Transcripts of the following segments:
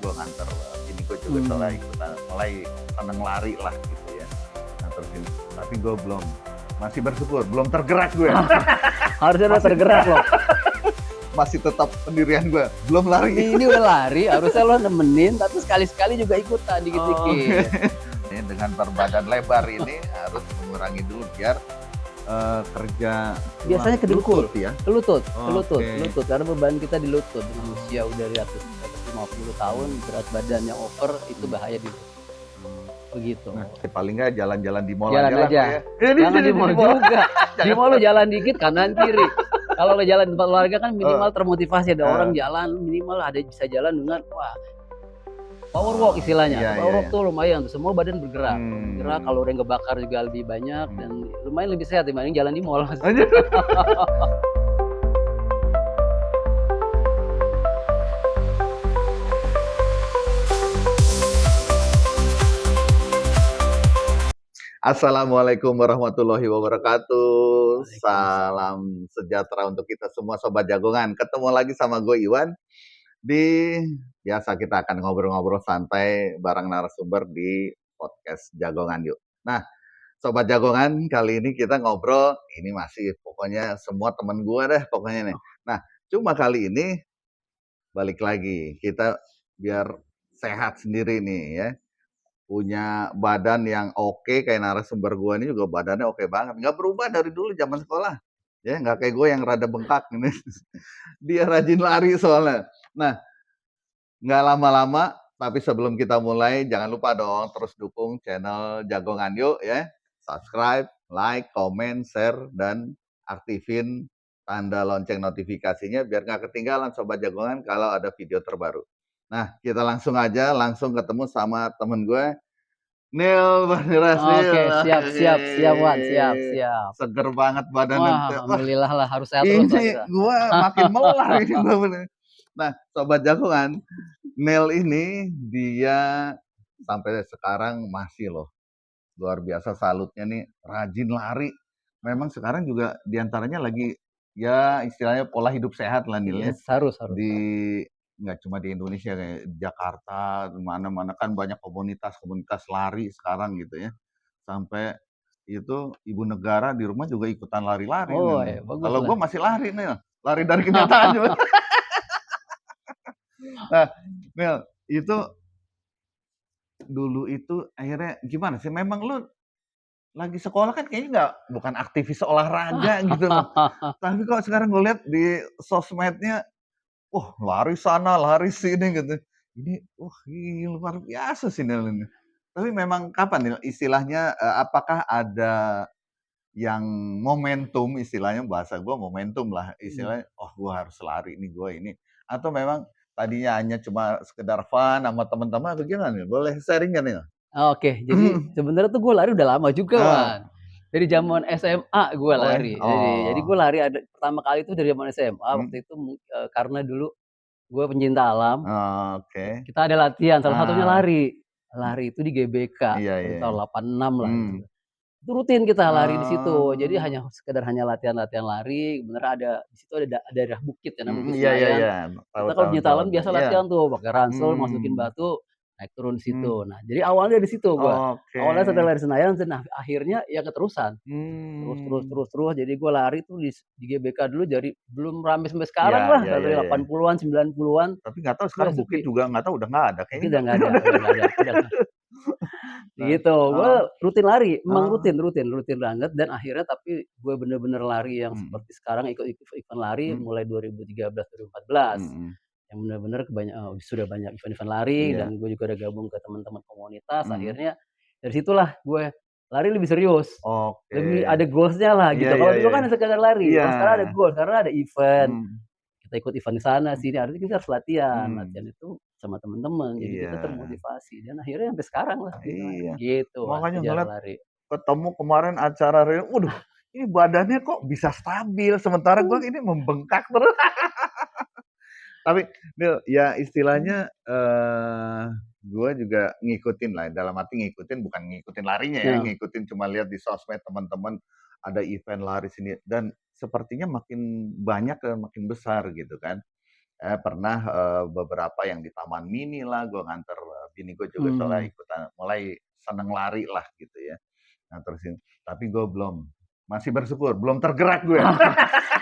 gue nganter ini gue juga mulai ikutan, mulai seneng lari lah gitu ya. Nganter sini. Tapi gue masih bersyukur, belum tergerak gue. Harusnya udah tergerak loh. Masih tetap pendirian gue, belum lari. Ini udah lari, harusnya lo nemenin, tapi sekali-sekali juga ikutan dikit-dikit. Dengan berbadan lebar ini harus mengurangi dulu biar kerja Biasanya ke lutut ya. Ke lutut, Oke. lutut. Karena beban kita di lutut. Dengan usia udah di atas 50 tahun, berat badan yang over, itu bahaya di lutut. Begitu. Nah, paling nggak jalan-jalan di mall Jalan aja. ya. Jangan di mall juga. Di mall lo jalan dikit kanan kiri. Kalau lo jalan di tempat olahraga kan minimal termotivasi, ada orang jalan, minimal ada bisa jalan dengan power walk istilahnya. Power walk tuh lumayan, semua badan bergerak. Bergerak, kalori yang kebakar juga lebih banyak dan lumayan lebih sehat dibanding jalan di mall. Assalamualaikum warahmatullahi wabarakatuh. Salam sejahtera untuk kita semua Sobat Jagongan. Ketemu lagi sama gue Iwan. Biasa kita akan ngobrol-ngobrol santai bareng narasumber di podcast Jagongan yuk. Nah, Sobat Jagongan, kali ini kita ngobrol, ini masih pokoknya semua temen gue deh pokoknya nih. Nah, cuma kali ini balik lagi, kita biar sehat sendiri nih ya. Punya badan yang oke, kayak narasumber gue ini juga badannya oke banget. Nggak berubah dari dulu zaman sekolah. Ya, nggak kayak gue yang rada bengkak ini. Dia rajin lari soalnya. Nah, nggak lama-lama, tapi sebelum kita mulai, jangan lupa dong terus dukung channel Jagongan Yuk ya. Subscribe, like, comment, share, dan aktifin tanda lonceng notifikasinya biar nggak ketinggalan Sobat Jagongan kalau ada video terbaru. Nah, kita langsung ketemu sama temen gue, Neil Baniras. Oke, siap, Wan, siap. Seger banget badannya. Wah, alhamdulillah lah, harus sehat terus lah Ini kita. gue makin melar ini bener. Nah, Sobat Jagongan, Neil ini dia sampai sekarang masih loh luar biasa, salutnya nih, rajin lari. Memang sekarang juga diantaranya lagi ya istilahnya pola hidup sehat lah Neil ya. Yes, harus. Nggak cuma di Indonesia, kayak Jakarta, mana-mana kan banyak komunitas lari sekarang gitu ya. Sampai itu ibu negara di rumah juga ikutan lari-lari. Oh, ya, bagus Kalau lah. gue masih lari nih, lari dari kenyataan juga. Nah, Nel, itu dulu itu akhirnya gimana sih? Memang lu lagi sekolah kan kayaknya bukan aktivis olahraga gitu loh. Tapi kok sekarang gue lihat di sosmednya, lari sana, lari sini gitu. Ini, luar biasa sih Nel ini. Tapi memang kapan Nel istilahnya, apakah ada yang momentum, istilahnya bahasa gue momentum lah, istilahnya, gue harus lari nih gue ini. Atau memang tadinya hanya cuma sekedar fun sama teman-teman atau gimana Nel? Boleh sharing nggak Nel? Oke, jadi sebenarnya tuh gue lari udah lama juga, Wan. Dari zaman SMA gue lari. Jadi gue lari pertama kali itu dari zaman SMA. Waktu itu karena dulu gue pencinta alam. Oke. Kita ada latihan, salah satunya lari. Lari itu di GBK tahun 86 lah. Itu rutin kita lari di situ. Jadi hanya latihan lari. Bener di situ ada daerah bukit ya, namanya Bukit Senayan. Iya. Kita kalau pencinta alam biasa latihan tuh pakai ransel, masukin batu, naik turun di situ. Nah, jadi awalnya di situ gua. Awalnya setelah lari Senayan, nah akhirnya ya keterusan. Terus. Jadi gua lari tuh di GBK dulu, jadi belum rame sampai sekarang lah, dari 80-an, 90-an. Tapi nggak tahu sekarang bukit juga nggak tahu udah nggak ada kayaknya. Udah nggak ada. Gitu, gue rutin lari, emang rutin banget, dan akhirnya tapi gue bener-bener lari yang seperti sekarang, ikut event lari mulai 2013-2014. Yang benar-benar sudah banyak event-event lari, dan gue juga udah gabung ke teman-teman komunitas. Akhirnya dari situlah gue lari lebih serius, lebih ada goals-nya lah gitu. Kalau dulu kan sekedar lari, sekarang ada goals, karena ada event. Kita ikut event di sana sini, artinya kita harus latihan itu sama teman-teman, jadi kita termotivasi, dan akhirnya sampai sekarang lah gitu. Makanya ngeliat ketemu kemarin acara real, waduh ini badannya kok bisa stabil, sementara gue ini membengkak terus. Tapi Nil, ya istilahnya gue juga ngikutin lah, dalam arti ngikutin bukan ngikutin larinya ya, ngikutin cuma lihat di sosmed teman-teman ada event lari sini, dan sepertinya makin banyak dan makin besar gitu kan. Pernah, beberapa yang di taman mini lah, gue nganter, bini gue juga soalnya Mhm. ikutan mulai seneng lari lah gitu ya, nganter tapi gue belum, masih bersyukur, belum tergerak gue.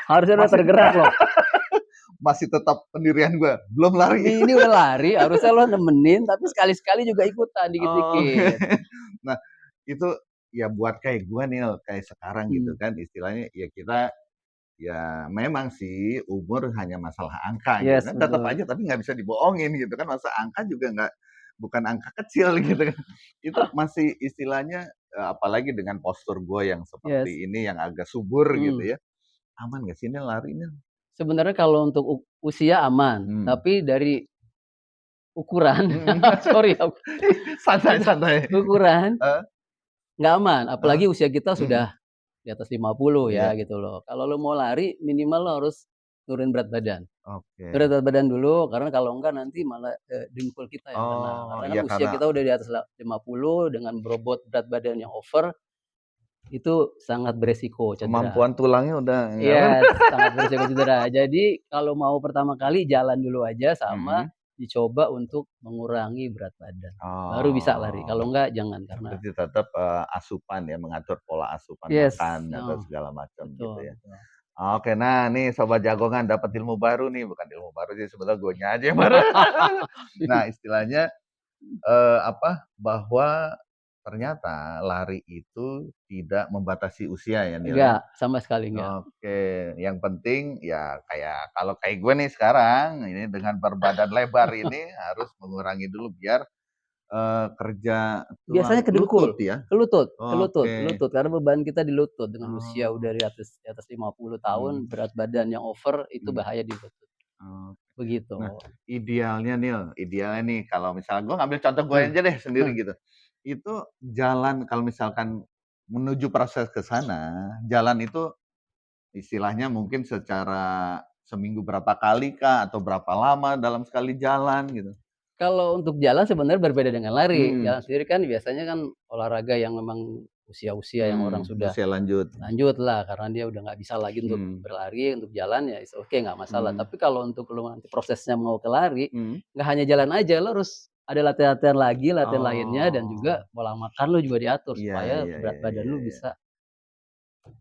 Harusnya udah Masih tergerak loh. masih tetap pendirian gue, belum lari. Ini udah lari, harusnya lo nemenin, tapi sekali-sekali juga ikutan Oh, dikit-dikit. nah itu ya buat kayak gue nih, kayak sekarang gitu Hmm. kan istilahnya ya kita ya memang sih umur hanya masalah angka gitu Yes, kan, tetap betul. aja tapi nggak bisa dibohongin gitu kan, masa angka juga nggak bukan angka kecil gitu kan. Itu masih istilahnya, apalagi dengan postur gue yang Yes. seperti ini, yang agak subur gitu Mhm. ya, aman nggak sih ini lari ini? Sebenarnya kalau untuk usia aman, Hmm. tapi dari ukuran, Mhm. sorry ya, Santai santai. ukuran Heeh, nggak aman, heeh, apalagi usia kita mhm, sudah di atas 50 iya, ya gitu loh. Kalau lo mau lari minimal lo harus nurunin berat badan. Nurunin oke. berat badan dulu karena kalau enggak nanti malah, dengkul kita yang kena. Oh, Karena kan iya usia karena kita udah di atas 50 dengan berebut berat badan yang over, itu sangat beresiko cedera. kemampuan tulangnya udah enggak kan? Yes, sangat beresiko cedera. Jadi kalau mau pertama kali jalan dulu aja sama Mhm. dicoba untuk mengurangi berat badan. Baru bisa lari, Oh, kalau enggak jangan karena berarti tetap, asupan ya, mengatur pola asupan yes, makan atau segala macam gitu betul ya. betul. Oke, nah nih Sobat Jagongan dapat ilmu baru nih, bukan ilmu baru sih sebenarnya guanya aja yang baru. Nah istilahnya, bahwa ternyata lari itu tidak membatasi usia ya, Nil, ya? Enggak, sama sekali enggak. Oke, yang penting ya kayak kalau kayak gue nih sekarang, ini dengan berbadan lebar ini harus mengurangi dulu biar, kerja Biasanya tulang ke lutut dengkul, ya? ke lutut ke lutut ke Oke. lutut, karena beban kita di lutut dengan usia Oh, udah di atas 50 mhm, tahun, berat badan yang over, itu mhm, bahaya di lutut, oh. Nah, begitu. idealnya Nil, idealnya nih kalau misalnya gue ngambil contoh gue Heeh aja deh sendiri heeh. gitu. Itu jalan kalau misalkan menuju proses ke sana, jalan itu istilahnya mungkin secara seminggu berapa kali kah? Atau berapa lama dalam sekali jalan gitu? Kalau untuk jalan sebenarnya berbeda dengan lari. Mhm, Jalan sendiri kan biasanya kan olahraga yang memang usia-usia yang orang sudah usia lanjut. lanjut lah, karena dia udah nggak bisa lagi untuk Mhm, berlari, untuk jalan ya it's okay, nggak masalah. mhm, Tapi kalau untuk lu nanti prosesnya mau ke lari, mhm. nggak hanya jalan aja, lo harus ada latihan-latihan lagi, latihan lainnya dan juga Oh, pola makan lo juga diatur iya supaya iya berat iya badan iya lu iya. bisa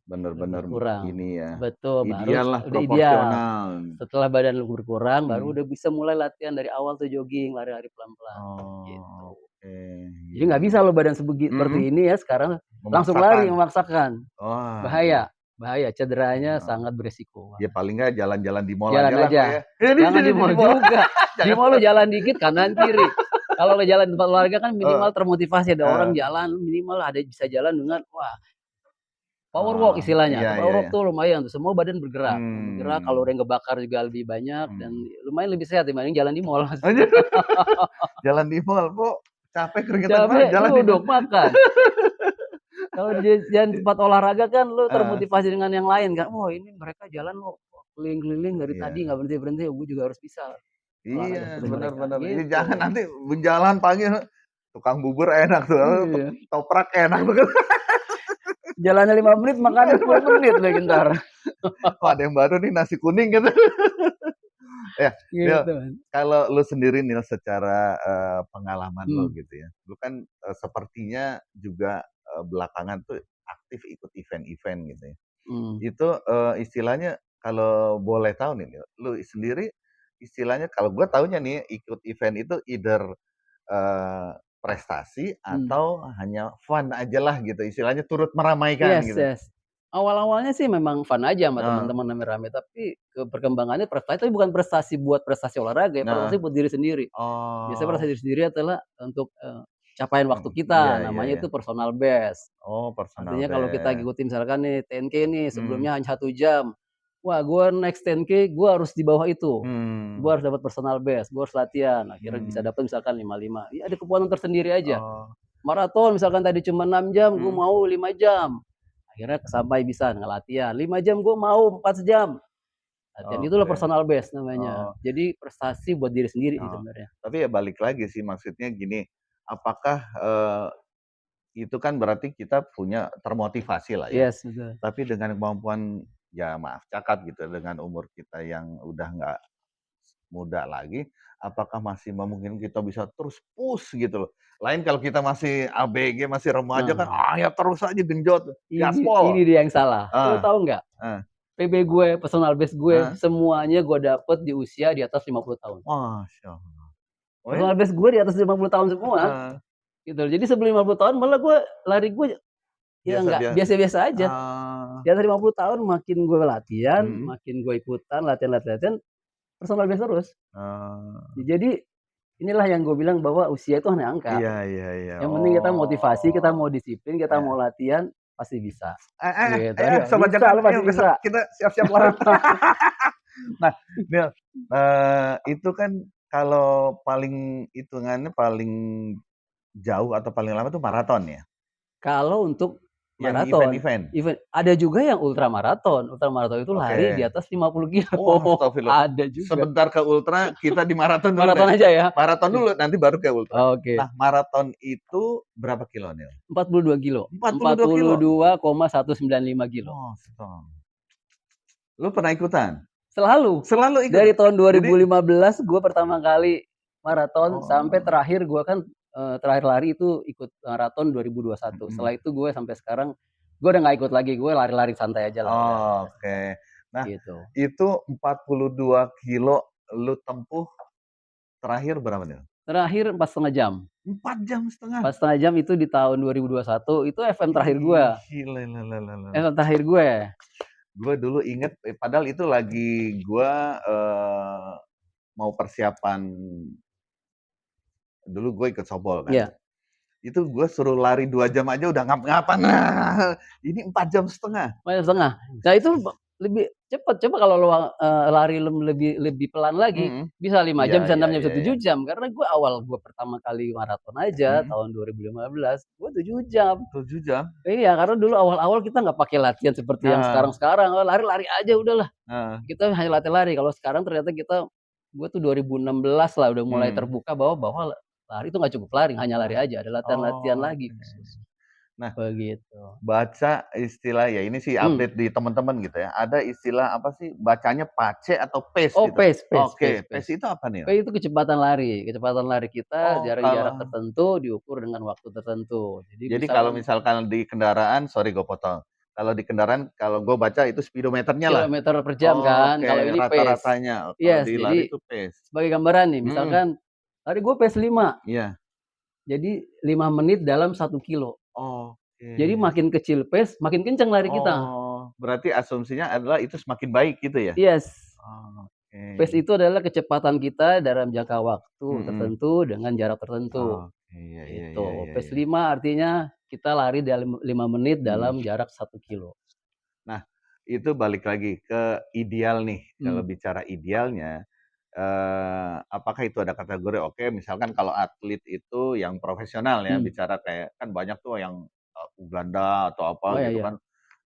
Bener-bener berkurang. ini ya, Betul, baru ideal lah, udah ideal. proporsional. Setelah badan lu berkurang, baru Mhm. udah bisa mulai latihan dari awal tuh jogging, lari-lari pelan-pelan, Oh, gitu. oke, Jadi iya nggak iya. bisa lo badan Mhm, seperti ini ya sekarang langsung lari memaksakan. memaksakan. Waduh, Bahaya bahaya, cederanya heeh. sangat beresiko Ya banget. paling nggak jalan-jalan di mall Jalan ajalah Kok ya. aja, Jadi jangan di di mall mall. juga. Di Jangan mall lo jalan dikit kanan kiri. Kalau ke jalan tempat olahraga kan heeh minimal termotivasi, ada orang heeh. jalan minimal ada bisa jalan dengan wah, power walk Oh, istilahnya. iya Tuh power iya walk iya. tuh lumayan tuh, semua badan bergerak. Bergerak, Mmm, kalori yang kebakar juga lebih banyak dan mhm. lumayan lebih sehat dibanding jalan di mall. Jalan di mall, kok capek keringetan gimana Capek jalan di mall? duduk, makan. Kalau di jalan tempat olahraga kan lu Heeh, termotivasi dengan yang lain kan, "Wah ini mereka jalan kok keliling-keliling dari tadi iya. nggak berhenti-berhenti, gue juga harus bisa Iya, olahraga seperti bener mereka." bener. Iya, jangan Gitu. nanti jalan pagi, tukang bubur enak tuh, Iya. ketoprak enak tuh kan. Jalannya 5 menit, makannya 10 menit lagi entar. Kok ada yang baru nih nasi kuning gitu. Ya, Nil, Gitu. kalau lu sendiri Nil secara, pengalaman lo Mmm, gitu ya, lu kan, sepertinya juga, belakangan tuh aktif ikut event-event gitu ya. mmm, Itu, istilahnya kalau boleh tahu nih Nil, lu sendiri istilahnya kalau gua taunya nih ikut event itu either, prestasi mmm. atau hanya fun ajalah gitu, istilahnya turut meramaikan Yes gitu. yes. Awal-awalnya sih memang fun aja sama Heeh, teman-teman rame-rame, tapi perkembangannya prestasi tapi bukan prestasi buat prestasi olahraga ya, heeh. prestasi buat diri sendiri. Biasanya Oh, prestasi diri sendiri adalah untuk, capaian waktu iya kita, iya namanya iya. itu personal best. Oh, personal Artinya kalau kita best. ngikutin misalkan nih 10K nih Mmm, sebelumnya hanya 1 jam, wah gue next 10K gue harus di bawah itu, gue mmm, harus dapat personal best, gue harus latihan, akhirnya bisa mmm. dapat misalkan 55, ya ada kepuasan tersendiri aja. Oh, Maraton misalkan tadi cuma 6 jam, gue mhm. mau 5 jam, akhirnya kesampai bisa ngelatihan, 5 jam gue mau 4 jam, latihan itulah Oke. personal best namanya. Oh Jadi prestasi buat diri sendiri sih oh. sebenarnya. Tapi ya balik lagi sih maksudnya gini, apakah, itu kan berarti kita punya termotivasi lah ya, Yes, betul. tapi dengan kemampuan ya maaf cakap gitu, dengan umur kita yang udah nggak muda lagi, apakah masih memungkinkan kita bisa terus push gitu loh. Lain kalau kita masih ABG, masih remaja kan, Nah, ya terus aja genjot, ini gaspol. dia yang salah. Lo Ah, tahu nggak? ah, PB gue, personal base gue, ah, semuanya gue dapet di usia di atas 50 tahun. Masya Allah. Oh ya? Personal base gue di atas 50 tahun semua, Ah, gitu. Jadi sebelum 50 tahun malah lari gue ya biasa nggak biasa. biasa-biasa aja. Ah, Di atas 50 tahun makin gue latihan, mm, makin gue ikutan latihan, personal base terus. ah, Jadi inilah yang gue bilang bahwa usia itu hanya angka. iya iya iya. Yang penting kita motivasi, kita Oh, mau disiplin, kita ya. mau latihan, pasti bisa. Gitu. Ayo Ayo, sobat bisa, jangan, lo ayo pasti besok bisa. kita siap-siap lari. Nah, Nil, itu kan kalau paling hitungannya paling jauh atau paling lama itu maraton ya? Kalau untuk Yang maraton, event-event? event ada juga yang ultramaraton. Ultramaraton itu lari di Oke. atas 50 kilo. Oh, astagfirullah. Ada juga. Sebentar ke ultra, kita di maraton dulu deh. Maraton aja ya. Maraton dulu, nanti baru ke ultra. Oke. Nah, maraton itu berapa kilo, Nil? 42 kilo. 42 kilo? 42,195 kilo. Oh, stop. Lu pernah ikutan? Selalu. Selalu ikut? Dari tahun Jadi 2015 gue pertama kali maraton sampai oh, terakhir gue kan terakhir lari itu ikut maraton 2021. mhm. Setelah itu gue sampai sekarang gue udah nggak ikut lagi. Gue lari-lari santai aja lah udah Oke. Nah, gitu. itu 42 kilo lu tempuh terakhir berapa, Nil? Terakhir 4,5 jam. 4,5 jam? 4,5 jam itu di tahun 2021. Itu FM terakhir gue. Ih, gila. FM terakhir gue. Gue dulu inget, padahal itu lagi gue mau persiapan, dulu gue ikut softball kan. Iya. Itu gue suruh lari 2 jam aja udah ngap-ngapan. Nah, ini 4,5 jam. 4,5 jam. Nah itu lebih cepat. Coba kalau lo lari lebih pelan lagi, Mhm. bisa 5 Iya jam, bisa 6 jam, bisa iya. 7 jam. Karena gue pertama kali maraton aja Mhm. tahun 2015, gue 7 jam. 7 jam? Iya, karena dulu awal-awal kita nggak pakai latihan seperti yang Nah, sekarang-sekarang, lari-lari aja udahlah. heeh. Kita hanya latih lari. Kalau sekarang ternyata gue tuh 2016 lah udah mulai Mmm. terbuka bahwa lari itu nggak cukup lari, hanya lari aja, ada latihan-latihan lagi Oke. khusus. Nah, Begitu. baca istilah ya ini sih Mmm. update di teman-teman gitu ya, ada istilah apa sih, bacanya pace atau pace Oh, gitu? Oke, pace. pace itu apa nih? Pace itu kecepatan lari kita Oh, jarak kalau tertentu diukur dengan waktu tertentu. Jadi jadi kalau misalkan misalkan di kendaraan, sorry gue potong, kalau di kendaraan kalau gue baca itu speedometernya lah? kilometer per jam kan, kalau Oke, ini pace. rata-ratanya, kalau Yes, di lari jadi itu pace. sebagai gambaran nih, Mhm, misalkan tadi gue pace 5, iya. jadi 5 menit dalam 1 kilo. Jadi Oke. makin kecil pace, makin kencang lari kita. Oh, berarti asumsinya adalah itu semakin baik gitu ya? Yes, pace Oke. itu adalah kecepatan kita dalam jangka waktu Mhm. tertentu dengan jarak tertentu. Oke, Itu. Pace iya. 5 artinya kita lari dalam 5 menit Mhm. dalam jarak 1 kilo. Nah, itu balik lagi ke ideal nih, kalau Mmm, bicara idealnya, apakah itu ada kategori, oke misalkan kalau atlet itu yang profesional ya, mmm. bicara kayak kan banyak tuh yang, Uganda atau Oh, apa ya gitu ya. kan,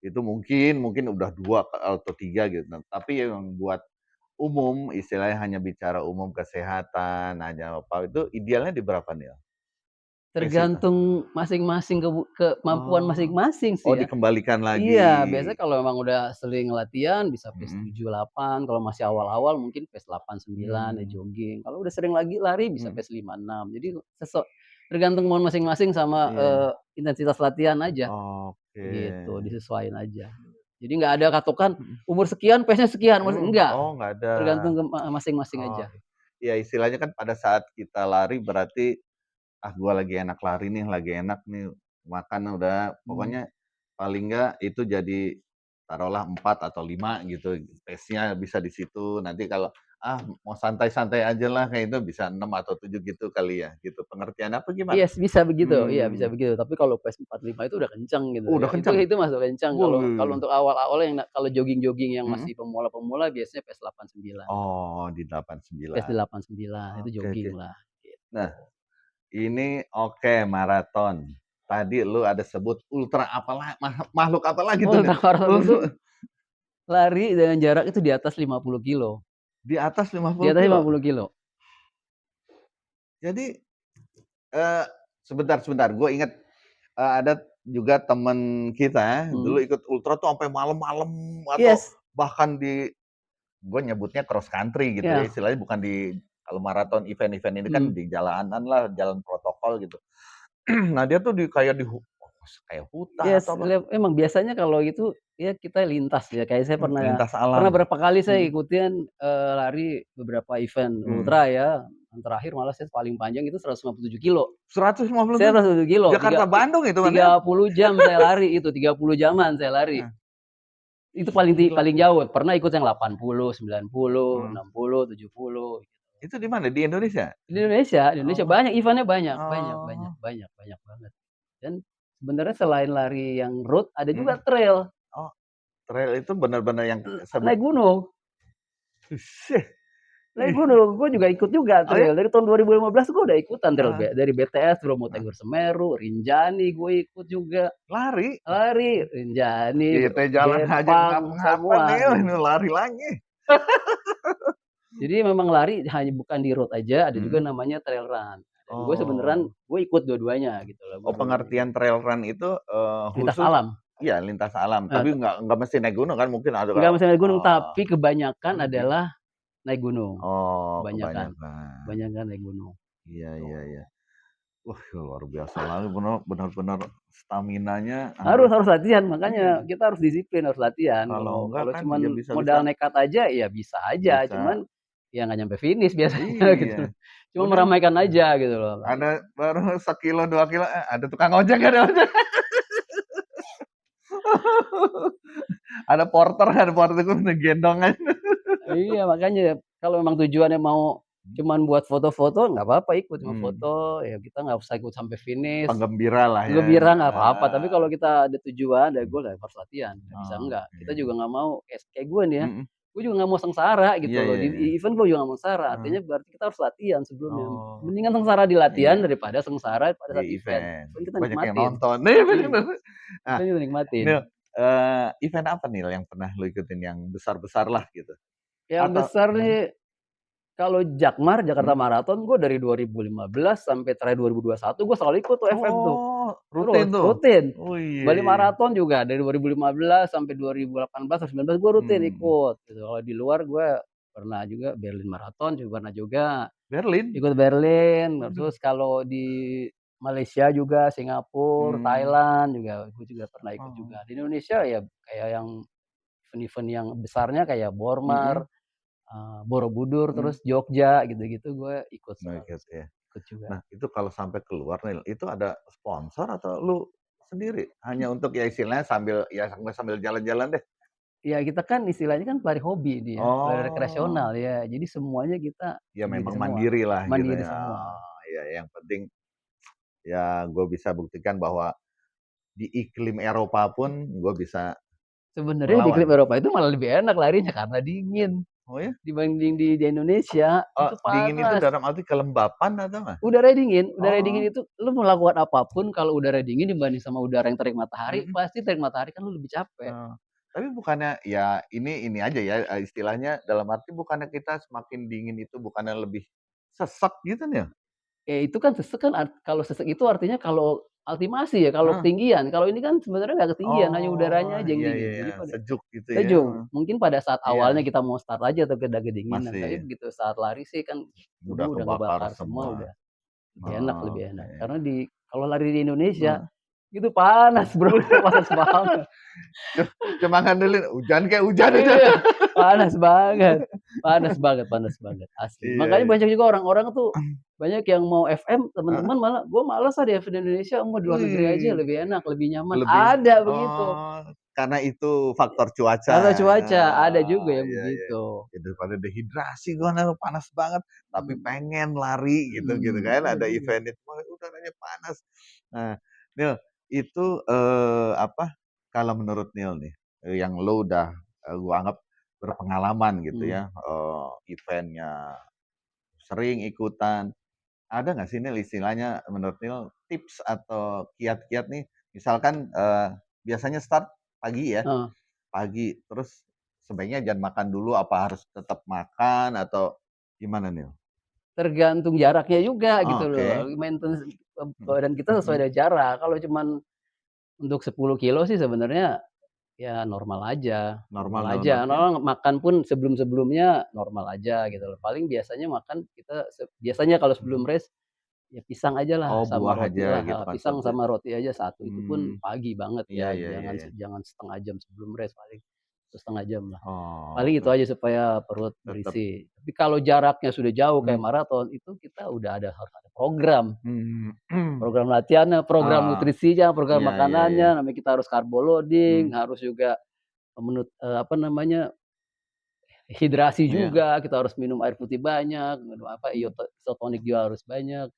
itu mungkin udah 2 atau 3 gitu. Nah, tapi yang buat umum, istilahnya hanya bicara umum kesehatan, hanya apa, itu idealnya di berapa nih ya? Pace itu? Tergantung masing-masing kemampuan Oh. masing-masing Oh, sih ya. dikembalikan lagi. Iya, biasanya kalau memang udah sering latihan bisa pace Mhm. 7, 8, kalau masih awal-awal mungkin pace 8, 9 ya Mmm, jogging. Kalau udah sering lagi lari bisa mhm. pace 5, 6. Jadi tergantung kemauan masing-masing sama, Iya. intensitas latihan aja, Oke. gitu, disesuaiin aja. Jadi nggak ada patokan, Mhm. umur sekian pace-nya sekian, enggak, Oh, nggak ada. tergantung masing-masing Oh, aja. iya istilahnya kan pada saat kita lari berarti, gua lagi enak lari nih, lagi enak nih, makan udah Mmm. pokoknya paling nggak itu jadi taruhlah 4 atau 5 gitu, pace-nya bisa di situ. Nanti kalau, mau santai-santai aja lah kayak itu bisa 6 atau 7 gitu kali ya, gitu. Pengertian apa gimana? Yes, bisa begitu, iya bisa Mmm. begitu. Tapi kalau pace 45 itu udah kenceng gitu Udah ya. Itu kenceng? itu masuk kenceng. Kalau kalau Wih. untuk awal-awal kalau jogging-jogging yang Mhm. masih pemula-pemula biasanya pace 89. Oh, di Pace 89. 89 itu jogging Oke. lah, gitu. Nah, ini oke, maraton. Tadi lu ada sebut ultra apala makhluk apalagi tuh nih? Ultramaraton itu Untuk lari dengan jarak itu di atas 50 kilo, di atas di 50 atas kilo. 50 kilo. Jadi, eee, sebentar, gue inget, ada juga temen kita dulu Mhm. ikut ultra tuh sampai malam-malam atau Yes, bahkan di gue nyebutnya cross country gitu ya, Iya. istilahnya bukan kalau maraton event-event ini kan di jalanan lah, jalan protokol gitu. Nah dia tuh kayak kayak hutan Yes, atau apa, emang biasanya kalau itu, ya kita lintas ya, kayak saya pernah lintas alam. pernah berapa kali saya Mhm. ikutin, lari beberapa event Mhm. ultra ya, yang terakhir malah saya paling panjang itu 157 kilo. 157? Saya 157 kilometer, Jakarta Bandung itu kan ya? 30 jam saya lari itu, 30 jaman saya lari. Heeh. Itu Gila. paling jauh, pernah ikut yang 80, 90, Heeh. 60, 70. Itu di mana? Di Indonesia? Di Indonesia Oh. banyak event-nya, banyak banyak banyak Oh. banyak banyak banget. Dan sebenarnya selain lari yang road, ada juga Mhm. trail, Oh, trail itu benar-benar yang naik gunung. Naik gunung, gue juga ikut juga Oh ya? trail, dari tahun 2015 gue udah ikutan trail Heeh, dari BTS, Bromo heeh. Tengger Semeru, Rinjani gue ikut juga, Lari? lari, Rinjani, Kita jalan aja Jepang, ngapa-ngapa nih, semua ini gitu. lari lagi. Jadi memang lari hanya bukan di road aja, ada juga Mhm. namanya trail run. Dan gue sebeneran Oh. gue ikut dua-duanya gitu loh, gue Oh, dua-duanya ikut. pengertian trail run itu, Lintas khusus alam, iya, lintas alam, eee, tapi nggak mesti naik gunung kan, mungkin ada nggak mesti naik gunung, oh, tapi kebanyakan oke. adalah naik gunung, Oh, kebanyakan kebanyakan. kebanyakan naik gunung, Iya iya gitu. iya. Wah, luar biasa lagi benar-benar staminanya Harus harus harus latihan, iya, makanya kita harus disiplin, harus latihan. kalau Kalau enggak kalau kan ya cuman bisa-bisa modal nekat aja, ya bisa aja, bisa cuman ya nggak nyampe finish biasanya gitu. iya. Cuma Udah meramaikan aja gitu loh lari. ada baru sekilo, 2 kilo, ada tukang ojek, ada ojek. Ada porter gue gendong aja. Iya, makanya kalau memang tujuannya mau cuman buat foto-foto, nggak apa-apa ikut, cuma Mmm, foto, ya kita nggak usah ikut sampai finish. penggembira lah ya, Gembira nggak apa-apa, tapi kalau kita ada tujuan, ada goal, ya harus latihan, nggak bisa enggak. Kita oke. juga nggak mau kayak gue nih ya, Mhm, gue juga nggak mau sengsara gitu iya loh, iya di iya, event gue juga nggak mau sengsara, heeh. artinya berarti kita harus latihan sebelumnya. Oh, Mendingan sengsara di latihan iya, daripada sengsara pada di saat event. event, Event kita banyak yang nikmatin. nonton. Iya Iya, bener. Nah, event kita nikmatin. Nil, event apa Nil yang pernah lu ikutin yang besar-besar lah gitu? Yang Atau besar nih, kalau Jakmar, Jakarta mhm. Marathon, gue dari 2015 sampai terakhir 2021 gue selalu ikut tuh FM tuh, Oh, rutin terus, tuh? rutin. Oh, iya Bali iya. Marathon juga dari 2015 sampai 2018 atau 19 gue rutin Mmm, ikut gitu. Kalau di luar gue pernah juga Berlin Marathon juga pernah juga, Berlin? ikut Berlin, Waduh, terus kalau di Malaysia juga, Singapura, mmm, Thailand juga gue juga pernah ikut oh, juga. Di Indonesia ya kayak yang event-event yang besarnya kayak Bormar, mhm, Borobudur, mmm, terus Jogja gitu-gitu gue ikut nah selalu gitu sih, ya. ikut juga. Nah, itu kalau sampai keluar Nil, itu ada sponsor atau lu sendiri? Hanya untuk ya istilahnya sambil ya sambil sambil jalan-jalan deh? Ya kita kan istilahnya kan pelari hobi ini ya, pelari Oh, rekreasional ya, jadi semuanya kita ya sendiri memang semua, mandiri lah gitu mandiri ya. semua. Oh, ya yang penting ya gue bisa buktikan bahwa di iklim Eropa pun gue bisa Sebenarnya di iklim melawan. Eropa itu malah lebih enak larinya karena dingin, Oh ya? dibanding di Indonesia, Oh, itu dingin itu panas. dalam arti kelembapan atau apa? Udara Oh, dingin itu lu mau lakukan apapun kalau udara dingin dibanding sama udara yang terik matahari, mhm, pasti terik matahari kan lu lebih capek. oh. Tapi bukannya ya ini aja ya, istilahnya dalam arti bukannya kita semakin dingin itu bukannya lebih sesek gitu ya? Ya itu kan sesek kan kalau sesek itu artinya kalau altimasi ya, kalau Heeh. ketinggian, kalau ini kan sebenarnya nggak ketinggian, hanya Oh, udaranya aja yang iya iya dingin. iya, Jadi pada sejuk gitu ya, sejuk, mungkin pada saat iya, awalnya kita mau start aja atau udah kedinginan, tapi masih begitu saat lari sih kan udah tubuh udah kebakar ngebakar semua, semua. udah lebih enak. Oke, Karena kalau lari di Indonesia, heeh. itu panas Bro, panas banget. cu Cuma ngandelin hujan kek hujan aja. Iya, panas banget panas banget, asli. Iya Makanya iya, banyak juga orang-orang tuh, banyak yang mau FM, heeh, teman-teman malah, "Gua males ah di FM di Indonesia, mau di luar negeri aja wih, lebih enak, lebih nyaman." lebih Ada begitu. oh, karena itu faktor cuaca, Karena cuaca, ada juga yang iya iya. begitu. Ya daripada dehidrasi gua nih panas banget, tapi Mmm, pengen lari gitu kan, iya ada juga. event itu mah udaranya panas. Nah, Nil, itu, apa, kalau menurut Nil nih, yang lo udah, gua anggap berpengalaman gitu Mhm. ya, event-nya sering ikutan, ada nggak sih Nil istilahnya menurut Nil tips atau kiat-kiat nih, misalkan, biasanya start pagi ya, Heeh. pagi, terus sebaiknya jangan makan dulu, apa harus tetap makan atau gimana Nil? Tergantung jaraknya juga gitu loh, Oke, maintenance mhm badan kita sesuai mhm, dengan jarak. Kalau cuman untuk 10 kilometer sih sebenarnya Ya normal aja Normal dalam aja. artian? Makan pun sebelum-sebelumnya normal aja gitu loh. Paling biasanya makan kita biasanya kalau sebelum Mhm. race, ya pisang ajalah Oh, sama buah roti aja lah, gitu heeh, pisang maksudnya? sama roti aja satu, itu pun Mmm, pagi banget iya ya, iya iya jangan iya. jangan setengah jam sebelum race paling, 1,5 jam lah. Oh, Paling itu oke. aja supaya perut Tetep berisi. Tapi kalau jaraknya sudah jauh kayak mmm, maraton, itu kita udah harus ada program. mhm. Program latihannya, program Oh, nutrisinya, program iya iya iya. makanannya, namanya kita harus carbo loading, Mmm, harus juga apa namanya, hidrasi iya. juga, kita harus minum air putih banyak, minum apa, Mmm, isotonik juga harus banyak.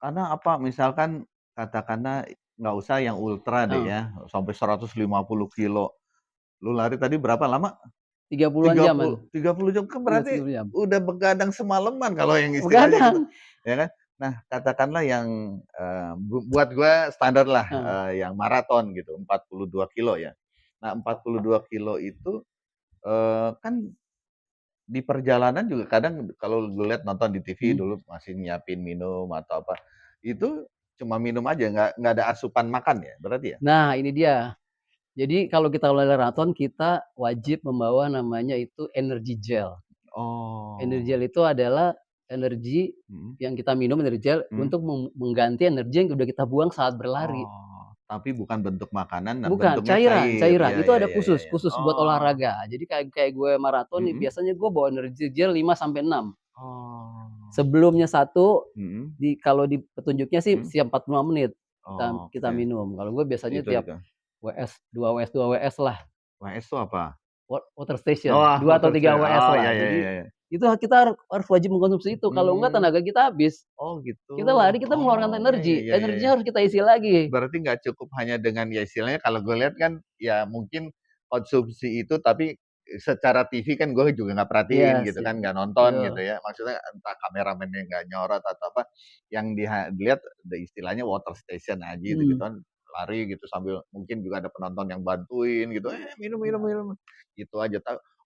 karena apa, misalkan katakanlah nggak usah yang ultra deh Heeh, ya, sampai 150 kilo. Lu lari tadi berapa lama? 30-an jaman. 30 jam, kan Iya berarti 30 jam. udah begadang semalaman kalau yang istilahnya gitu, Begadang. ya kan. Nah, katakanlah yang, buat gua standar lah, Heeh, yang maraton gitu, 42 kilo ya. Nah, 42 kilo itu, kan di perjalanan juga kadang kalau lu lihat nonton di TV mhm. dulu masih nyiapin minum atau apa, itu cuma minum aja, nggak ada asupan makan ya, berarti ya? Nah ini dia, jadi kalau kita olahraga maraton, kita wajib membawa namanya itu energy gel. Energy Oh, gel itu adalah energi mhm, yang kita minum, energy gel mmm. untuk mengganti energi yang udah kita buang saat berlari. Oh, tapi bukan bentuk makanan, nah Bukan, bentuknya cairan cair, cairan, ya itu ya ada ya ya khusus ya. khusus buat Oh, olahraga. Jadi kayak kayak gue maraton nih, mhm. biasanya gue bawa energy gel 5 sampai 6. Oh, Sebelumnya satu, mhm kalau di petunjuknya sih mhm. siap 45 menit kita kita Oke, minum. Kalau gue biasanya itu tiap itu. WS, 2 WS 2 WS lah, WS itu apa? water station, Oh, 2 atau water 3 spray. WS Oh, ya lah. ya Jadi ya ya. itu kita harus wajib mengkonsumsi itu, kalau enggak Mmm, tenaga kita habis. oh gitu. Kita lari, kita mengeluarkan Oh, ya ya energi, ya ya ya. energinya harus kita isi lagi. Berarti nggak cukup hanya dengan ya istilahnya kalau gue lihat kan, ya mungkin konsumsi itu tapi secara TV kan gue juga nggak perhatiin Iya gitu sih, kan, nggak nonton betul. gitu ya. Maksudnya entah kameramennya nggak nyorot atau apa, yang dilihat istilahnya water station aja gitu Mhm, kan, lari gitu sambil mungkin juga ada penonton yang bantuin gitu, minum minum minum." Gitu aja.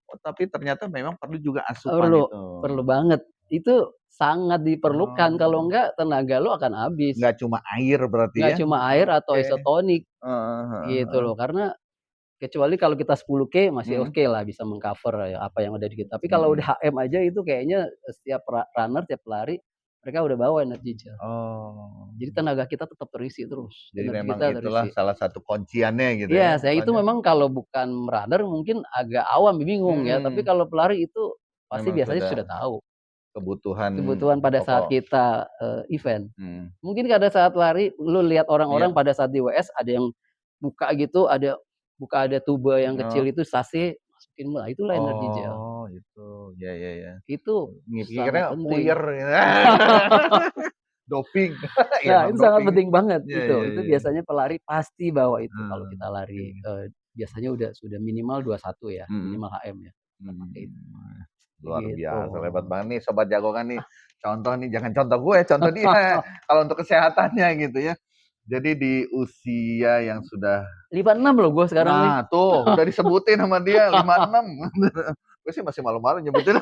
Oh, tapi ternyata memang perlu juga asupan perlu itu. perlu banget. Itu sangat diperlukan, kalau Oh, enggak tenaga lu akan habis. nggak cuma air berarti Nggak ya? cuma air atau Oke. isotonik Heeh heeh gitu heeh. loh, karena kecuali kalau kita 10K masih Mhm. okelah bisa meng-cover ya apa yang ada di kita. Tapi kalau Mhm. udah HM aja itu kayaknya setiap runner, tiap pelari mereka udah bawa energy gel. Oh, Jadi tenaga kita tetap terisi terus, jadi energi memang kita itulah terisi. salah satu kunciannya gitu ya, Iya, saya itu soalnya memang kalau bukan runner mungkin agak awam, bingung ya, tapi mhm, kalau pelari itu pasti memang biasanya sudah sudah tahu kebutuhan kebutuhan pada saat pokok. kita, event. Mhm, Mungkin pada saat lari lu lihat iya, orang-orang pada saat di WS ada yang buka gitu, ada tuba yang kecil heeh. itu sachet, masukin, lah itulah energy gel. Oh, itu, ya ya ya. Itu sangat Mikirnya penting. puyer ya. Doping, ya Nah, emang itu sangat doping. penting banget Iya itu. iya Itu iya iya. biasanya pelari pasti bawa itu kalau kita Oke. lari, biasanya sudah minimal 21 ya, Mhm. minimal HM ya, kita pakai itu, Mhm. Wah, luar gitu. biasa, hebat banget nih Sobat Jagongan nih. Contoh nih, jangan contoh gue, contoh dia kalau untuk kesehatannya gitu ya. Jadi di usia yang sudah 56 loh gua sekarang nih. nah tuh, udah disebutin sama dia 56. Gue sih masih malu-malu nyebutin.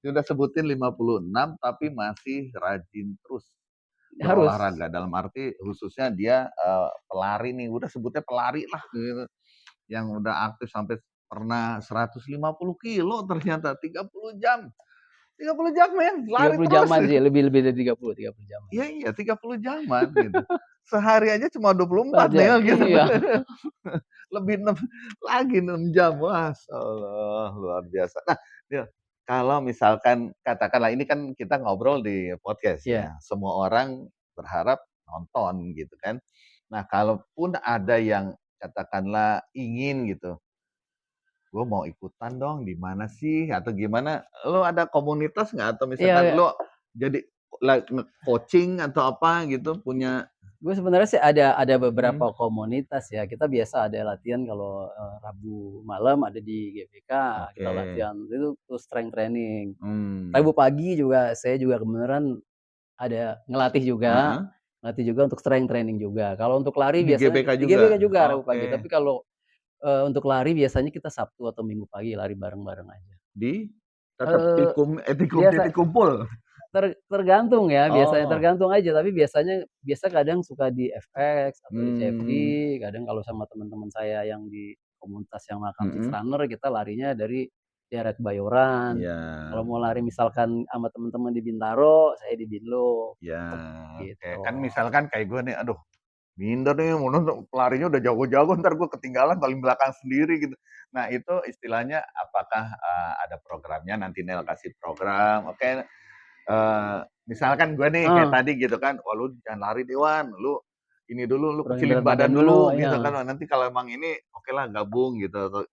Dia udah sebutin 56 tapi masih rajin terus Harus. berolahraga. Dalam arti khususnya dia, pelari nih, udah sebutnya pelari lah gitu. Yang udah aktif sampai pernah 150 kilo ternyata 30 jam. 30 jam men, tiga lari puluh terus. jaman sih, lebih lebih dari 30 jaman. Iya iya 30 jaman gitu. Sehari aja cuma 24 nih Jam, ya gitu. iya. Lebih 6 lagi 6 jam. Masyaallah luar biasa. Nah, Dil, kalau misalkan katakanlah ini kan kita ngobrol di podcast Iya. ya, semua orang berharap nonton gitu kan. Nah, kalaupun ada yang katakanlah ingin gitu, "Gue mau ikutan dong, di mana sih?" Atau gimana, lo ada komunitas nggak? Atau Iya misalkan iya. lo jadi nge-coaching atau apa gitu, punya Gue sebenarnya sih ada mhm, beberapa komunitas ya, kita biasa ada latihan kalau, Rabu malam ada di GBK, kita oke, latihan itu tuh strength training. mmm, Rabu pagi juga saya juga kebeneran ada heeh, ngelatih juga untuk strength training juga. Kalau untuk lari di biasanya GBK di juga? GBK juga Rabu Oke, pagi, tapi kalau, untuk lari biasanya kita Sabtu atau Minggu pagi lari bareng-bareng aja. di tetap Eee, tikum biasa titik kumpul? tergantung ya, biasanya Oh. tergantung aja, tapi biasa kadang suka di FX atau di CFD, kadang kalau sama teman-teman saya yang di komunitas yang makan Six Runner, kita larinya dari daerah Kebayoran. Iya. Kalau mau lari misalkan sama teman-teman di Bintaro, saya di Binlo, Ya, oke. gitu. Kan misalkan kayak gue nih, aduh minder nih, larinya udah jago-jago, ntar gue ketinggalan paling belakang sendiri gitu. Nah itu istilahnya apakah ada programnya, nanti Nel kasih program, oke. Misalkan gue nih kayak tadi gitu kan, wah lu jangan lari Dewan, lu ini dulu, lu Kurangin kecilin berat badan badan dulu dulu, gitu iya. kan. Nanti kalau emang ini oke lah gabung gitu.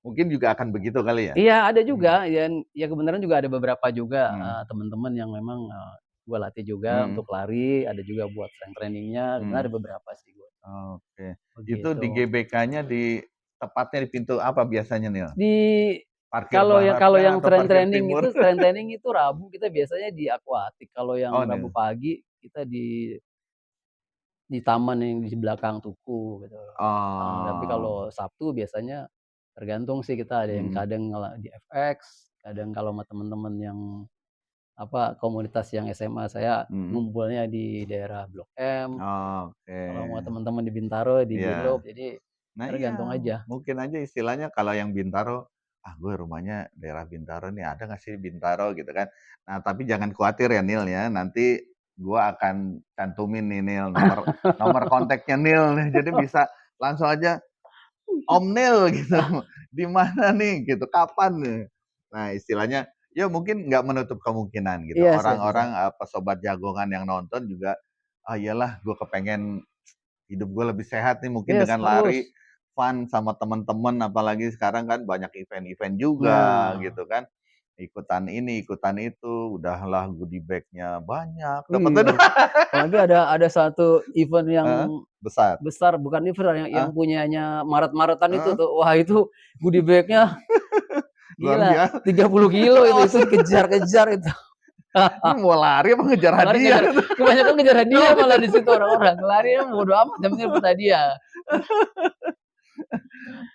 Mungkin juga akan begitu kali ya? Iya, ada juga, ya kebenaran juga ada beberapa juga, Hmm. teman-teman yang memang, gua latih juga Hmm. untuk lari, ada juga buat strength training-nya, sebenarnya ada beberapa sih gua. Oke. Itu di Begitu. GBK-nya tepatnya di pintu apa biasanya nih? Di Parkir kalau yang barat kalau kah yang atau parkir timur? strength training itu Rabu kita biasanya di akuatik, kalau yang Oh, Rabu nih. pagi kita di taman yang di belakang tuku gitu. Tapi Oh. kalau Sabtu biasanya tergantung sih, kita ada yang Hmm. kadang di FX, kadang kalau sama temen-temen yang komunitas yang SMA saya Hmm. ngumpulnya di daerah Blok M, Oke. kalau mau teman-teman di Bintaro di Iya. Binloop, jadi Nah tergantung iya, aja. mungkin aja istilahnya kalau yang Bintaro, gue rumahnya daerah Bintaro nih, ada nggak sih Bintaro gitu kan. Nah tapi jangan khawatir ya Nil ya, nanti gue akan cantumin nih Nil, nomor kontaknya Nil nih, jadi bisa langsung aja, Om Nil gitu, di mana nih gitu, kapan nih. Nah istilahnya, ya mungkin nggak menutup kemungkinan gitu, Iya, siap siap. orang-orang sobat jagongan yang nonton juga, iyalah gue kepengen hidup gue lebih sehat nih mungkin Yes, dengan lari harus. fun sama temen-temen, apalagi sekarang kan banyak event-event juga Nah, gitu kan, ikutan ini ikutan itu, udahlah goodie bag-nya banyak iya. dapetnya. Apalagi ada satu event yang Besar. besar, bukan event yang Ah, punyanya Maret-Maretan itu heeh, tuh. Wah, itu goodie bag-nya luar gila, biasa. 30 kilo itu dikejar-kejar itu. Ini mau lari apa ngejar Lari hadiah? ngejar, kebanyakan ngejar hadiah malah di situ orang-orang. Larinya bodo amat, yang penting dapat hadiah.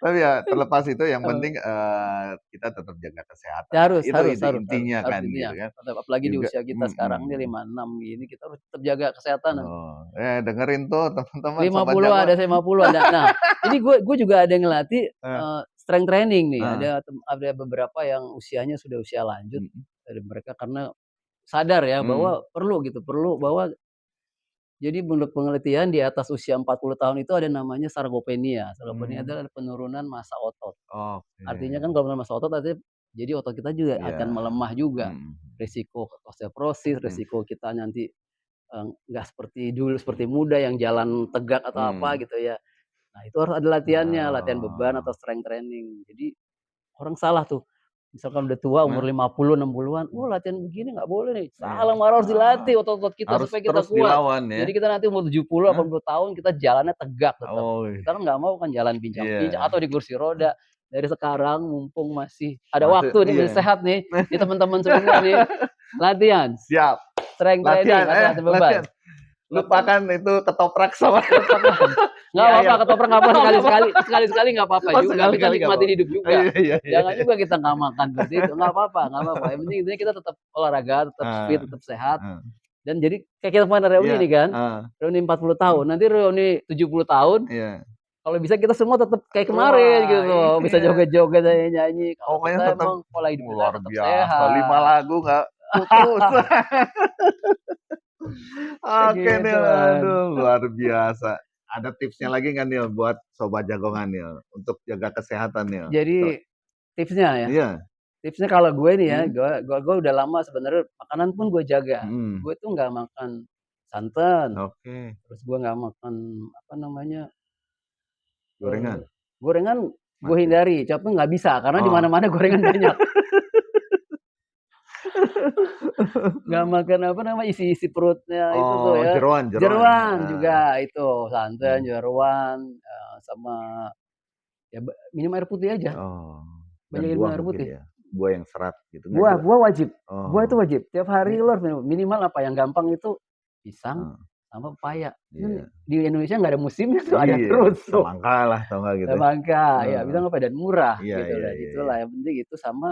Tapi ya terlepas itu yang Heeh. penting kita tetap jaga kesehatan lah. Harus Itu harus ide harus harus intinya harus kan intinya. gitu kan. Tetap apalagi di Juga usia kita sekarang ini 56 gini, kita harus tetap jaga kesehatan. Oh, dengerin tuh teman-teman sobat 50 jago. ada 50 ada. Nah, ini gue juga ada yang ngelatih, Heeh, strength training nih. heeh, Ada beberapa yang usianya sudah usia lanjut mhm, dari mereka karena sadar ya mhm, bahwa perlu gitu, perlu bahwa jadi menurut penelitian di atas usia 40 tahun itu ada namanya sarkopenia. Sarkopenia mmm, adalah penurunan massa otot. oke, Artinya kan kalau penurunan massa otot artinya jadi otot kita juga akan iya, melemah juga. mhm, Risiko osteoporosis, mhm, risiko kita nanti, nggak seperti dulu, seperti muda yang jalan tegak atau apa mhm, gitu ya. Nah, itu harus ada latihannya, latihan beban atau oh, strength training. Jadi orang salah tuh, misalkan udah tua umur nah, 50, 60-an, "Oh latihan begini nggak boleh nih." iya, Salah, malah harus dilatih otot-otot kita harus supaya kita terus kuat. dilawan ya, Jadi kita nanti umur 70, heeh, 80 tahun kita jalannya tegak tetap. oh, Kita kan nggak mau kan jalan pincang-pincang iya, atau di kursi roda. Dari sekarang mumpung masih ada masih waktu nih, iya, masih sehat nih, teman-teman semua nih, latihan, siap, strength training latihan, atau latihan beban. latihan, Latihan lupakan itu ketoprak sama ketoprak. Nggak mie apa-apa, ayam. ketoprak nggak apa, Oh, nggak sekali-sekali, apa-apa, sekali-sekali nggak apa-apa oh juga, kita sekali-kali nggak nikmatin apa-apa, hidup oh, juga. iya iya iya, Jangan juga kita nggak makan seperti itu, nggak apa-apa nggak apa-apa, yang penting intinya kita tetap olahraga, tetap fit, heeh, tetap sehat, heeh, dan jadi kayak kita kemarin reuni iya, nih kan, heeh, reuni 40 tahun, nanti reuni 70 tahun, iya. kalau bisa kita semua tetap kayak kemarin gitu Wah, loh, bisa iya. joget-joget, nyanyi-nyanyi, kalau Pokoknya kita tetap emang pola hidup kita luar tetap biasa, 5 sehat. lagu nggak putus. Oke Gitu Nil, kan. aduh luar biasa. Ada tipsnya lagi nggak Nil buat sobat jagongan Nil, untuk jaga kesehatan Nil? Jadi tipsnya ya, Iya, tipsnya kalau gue nih ya, mmm, gue udah lama sebenarnya makanan pun gue jaga. mhm, Gue tuh nggak makan santan, oke, terus gue nggak makan, apa namanya, eee, gorengan? gorengan gue Masih? hindari, tapi nggak bisa karena di Oh, mana-mana gorengan banyak. Nggak makan, apa namanya, isi-isi perutnya itu tuh oh ya. jeroan jeroan, Jeroan heeh, juga itu, santan, iya, jeroan, sama ya minum air putih aja, oh, dan banyakin minum buah air mungkin putih. ya? Buah yang serat gitu nggak Buah juga? buah wajib, buah itu Oh, wajib, tiap hari ini lo harus minum, minimal apa yang gampang itu pisang heeh, sama pepaya. Kan iya, di Indonesia nggak ada musimnya tuh, ada iya, terus tuh. semangka lah atau nggak gitu ya? Semangka, ya Heeh, pisang apa dan murah iya gitu, iya dan iya iya, itulah yang penting itu sama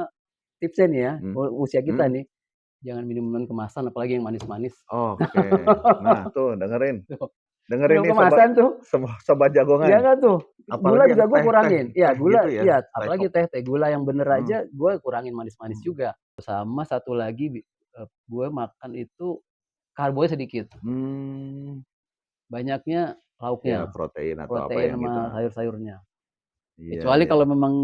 tipsnya nih ya, mmm, usia kita mhm, nih, jangan minuman kemasan apalagi yang manis-manis. Oke. Nah, tuh dengerin. Tuh, Dengerin minum nih sobat kemasan tuh sobat jagongan. jangan tuh. Gula Apalagi yang juga gue teh-teh kurangin. Iya, teh gitu gula ya, iya, teh apalagi kopi. teh gula yang bener Mhm, aja gue kurangin manis-manis mhm. juga. Sama satu lagi gue makan itu karbonya sedikit, Mmm, banyaknya ya lauknya, protein atau apa protein yang gitu, sama sayur-sayurnya. iya Kecuali iya. kalau memang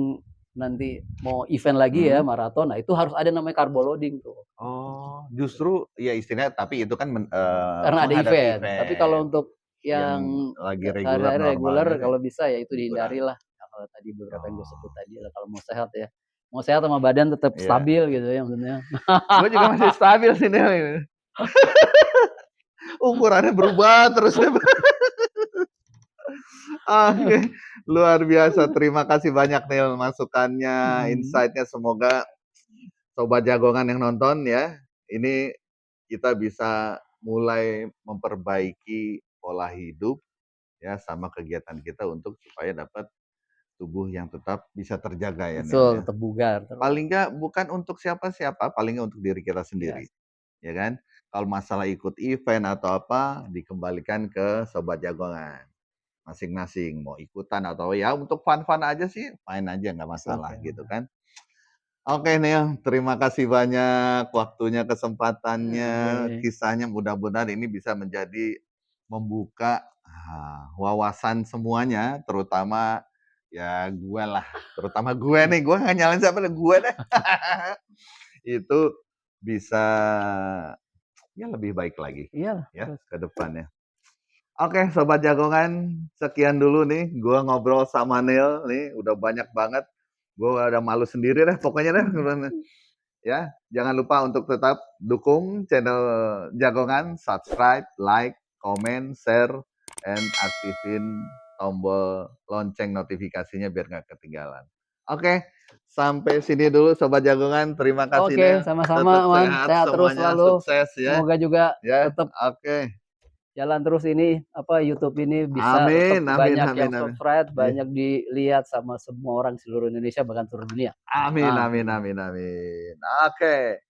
nanti mau event lagi ya, Mhm. maraton, nah itu harus ada namanya carbo loading tuh. Oh, justru ya istilahnya tapi itu kan Karena ada menghadapi event. Tapi kalau event untuk yang yang lagi reguler sehari-hari reguler normalnya deh kalau bisa ya itu dikurangi. dihindarilah. Nah, kalau tadi beberapa yang gue sebut Oh, tadi lah kalau mau sehat ya. Mau sehat sama badan tetap iya. stabil gitu ya maksudnya. Gue juga masih stabil sih Nel. Ukurannya berubah terus. Oke, luar biasa. Terima kasih banyak Nil masukannya, Mhm. insight-nya. Semoga sobat jagongan yang nonton ya, ini kita bisa mulai memperbaiki pola hidup ya sama kegiatan kita untuk supaya dapat tubuh yang tetap bisa terjaga ya Nil Betul, ya. tetap bugar terus. Paling enggak bukan untuk siapa-siapa, paling enggak untuk diri kita Iya, sendiri, ya kan? Kalau masalah ikut event atau apa, dikembalikan ke sobat jagongan masing-masing. Mau ikutan atau ya untuk fun-fun aja sih, main aja nggak masalah oke. gitu kan. Oke Neil, terima kasih banyak waktunya, kesempatannya, Oke. kisahnya. Mudah-mudahan ini bisa menjadi membuka wawasan semuanya, terutama ya gue lah, terutama gue nih, gue nggak nyalain siapa, gue deh. Itu bisa ya lebih baik lagi Iyalah ya terus. ke depannya. Oke, sobat jagongan, sekian dulu nih. Gua ngobrol sama Neil nih, udah banyak banget. Gua udah malu sendiri deh, pokoknya deh. Ya, jangan lupa untuk tetap dukung channel Jagongan, subscribe, like, comment, share, and aktifin tombol lonceng notifikasinya biar nggak ketinggalan. Oke, sampai sini dulu Sobat Jagongan. Terima kasih Oke, Neil. sama-sama Tetap Man, sehat sehat terus semuanya, selalu. sukses ya. Semoga juga Ya, tetap oke. jalan terus ini, apa, YouTube ini bisa tetap Amin, amin, banyak yang amin, amin. subscribe, Iya. banyak dilihat sama semua orang seluruh Indonesia bahkan seluruh dunia. Amin, amin, Amin. amin, amin. Oke.